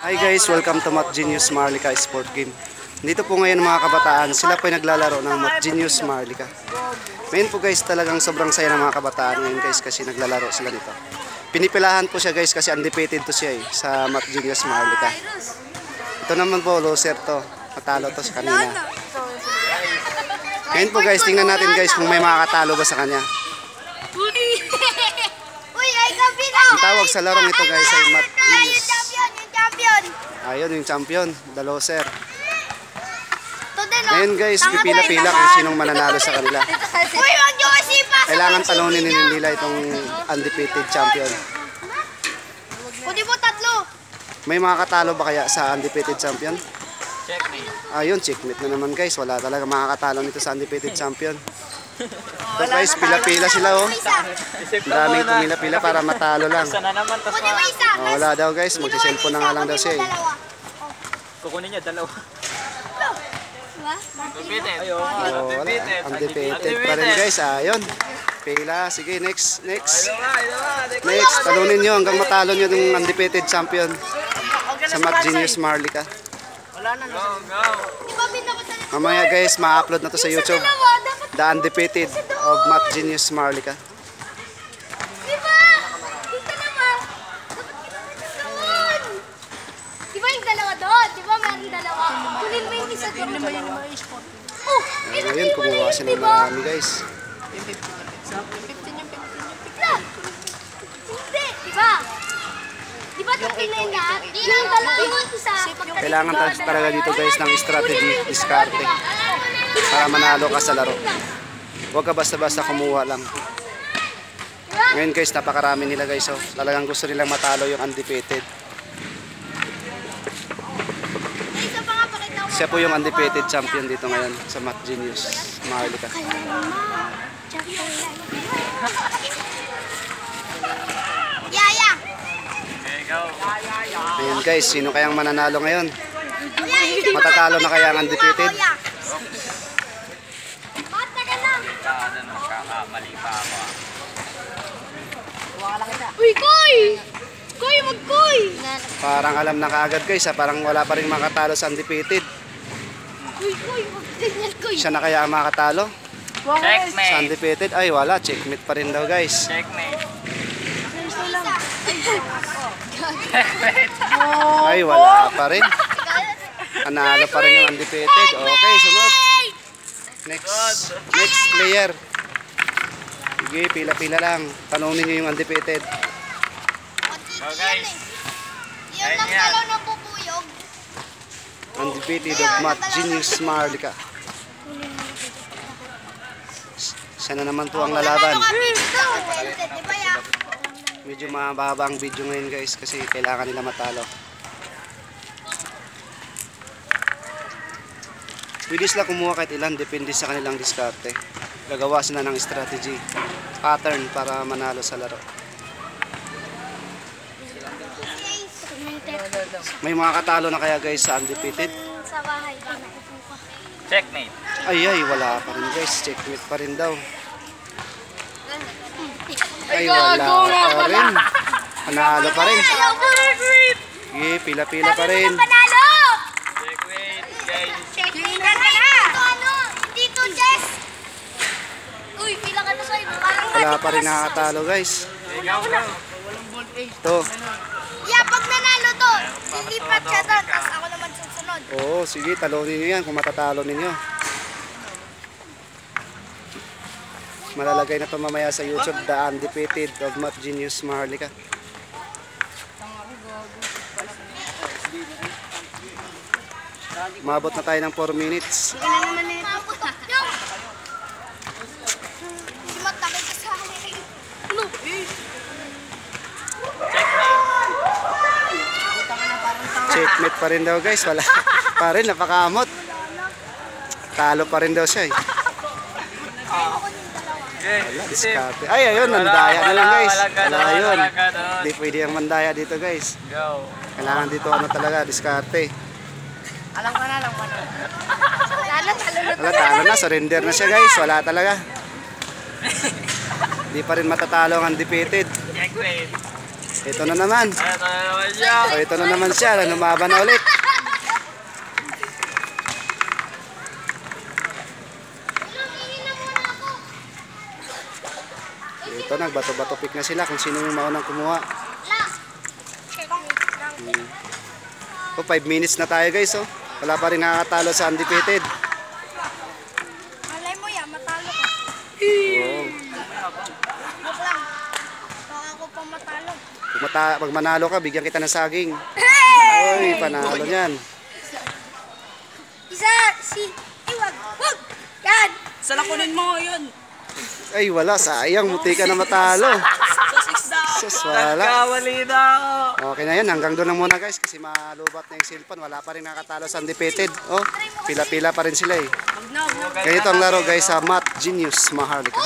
Hi guys, welcome to Math Genius Maharlika Sport Game. Dito po ngayon mga kabataan, sila po ay naglalaro ng Math Genius Maharlika. Ngayon po guys, talagang sobrang saya ng mga kabataan ngayon guys kasi naglalaro sila dito. Pinipilahan po siya guys kasi undefeated to siya sa Math Genius Maharlika. Ito naman po, loser to. Matalo to sa kanina. Ngayon po guys, tingnan natin guys kung may makakatalo ba sa kanya. Ang tawag sa larong ito guys ay Math Genius. Ayun yung champion, the loser. Ngayon guys, pipila-pila kung sinong mananalo sa kanila. Kailangan talunin nila itong undefeated champion. May makakatalo ba kaya sa undefeated champion? Checkmate. Ayun, checkmate na naman guys. Wala talaga makakatalo nito sa undefeated champion. So guys, pila-pila sila oh. Daming pumila-pila para matalo lang. Sana naman tas Wala daw guys, magsiselfon na nga lang daw siya eh. kukunin niya dalawa. Undefeated. Wala, undefeated pa rin guys. Ayun. Pila, sige next. Next, talunin nyo hanggang matalo nyo yung undefeated champion sa Math Genius Maharlika. Mamaya guys, ma-upload na to sa YouTube. The undefeated of Math Genius Maharlika. Ayun, kumuha siya ng marami guys. Kailangan talaga dito guys ng strategy, diskarte para manalo ka sa laro. Huwag ka basta-basta kumuha lang. Ngayon guys, napakarami nila guys. Oh. Talagang gusto nilang matalo yung undefeated. Siya po yung undefeated champion dito ngayon sa Math Genius Maharlika. Ayan guys, sino kayang mananalo ngayon? Matatalo na kaya ang undefeated? Uy, Koy! Koy, mag-Koy! Parang alam na kaagad guys ha, parang wala pa rin makatalo sa undefeated. Uy, Koy, mag-ganyan, Koy! Siya na kaya ang makatalo? Sa Checkmate. undefeated? Ay wala, checkmate pa rin daw guys. Checkmate. Ay wala pa rin. Analo pa rin yung undefeated. Okay, sunod. Next player. Sige, pila-pila lang. Talunin nyo yung undefeated. So guys. Undefeated of Math Genius Maharlika. Siya na naman po ang lalaban. Medyo mababa ang video ngayon guys kasi kailangan nila matalo. Pwede sila kumuha kahit ilan, depende sa kanilang diskarte. Gagawa sila ng strategy, pattern para manalo sa laro. May mga katalo na kaya guys sa undefeated? Checkmate. Ay wala pa rin guys, checkmate pa rin daw. Ay wala pa rin. Panalo pa rin. Sige, pila-pila pa rin. Checkmate guys. Wala pa rin nakakatalo guys. Ito. Pag nanalo to, lilipat siya doon, tapos ako naman susunod. Oo, sige, talunin nyo yan kung matatalo ninyo. Malalagay na to mamaya sa YouTube, The Undefeated of Math Genius Maharlika. Umabot na tayo ng 4 minutes. Sige na naman na ito. Si Matt, takit ka sa akin. Ano? Checkmate pa rin daw guys, wala pa rin, napakamot. Talo pa rin daw siya eh. Wala, diskarte. Ay, ayun, nandaya na lang guys. Wala yun. Hindi pwede ang mandaya dito guys. Go. Kailangan dito ano talaga, diskarte. Alam ko na. Wala, talo na, surrender na siya guys. Wala talaga. Hindi pa rin matatalo ang undefeated. Checkmate. Ito na naman. Ito na naman siya. O, ito na naman siya. Lumaban na ulit. Ito, nagbato-bato pick na sila kung sino yung maunang kumuha. O, 5 minutes na tayo guys. Oh. Wala pa rin nakakatalo sa undefeated. Malay mo yan, matalo ka. Oo. Joke lang. Baka ako pa matalo. Pag manalo ka, bigyan kita ng saging. Oy, panalo niyan. Isa, wag. Yan. Salakunin mo yun. Ay, wala. Sayang. Muti ka na matalo. Sa 6 daw. Sus, wala. Nagkamali na ako. Okay na yan. Hanggang doon lang muna guys. Kasi malubat na yung cellphone. Wala pa rin nakatalo sa undefeated. Oh, pila-pila pa rin sila eh. Wag na, wag na. Ganito ang laro guys sa Math Genius Maharlika.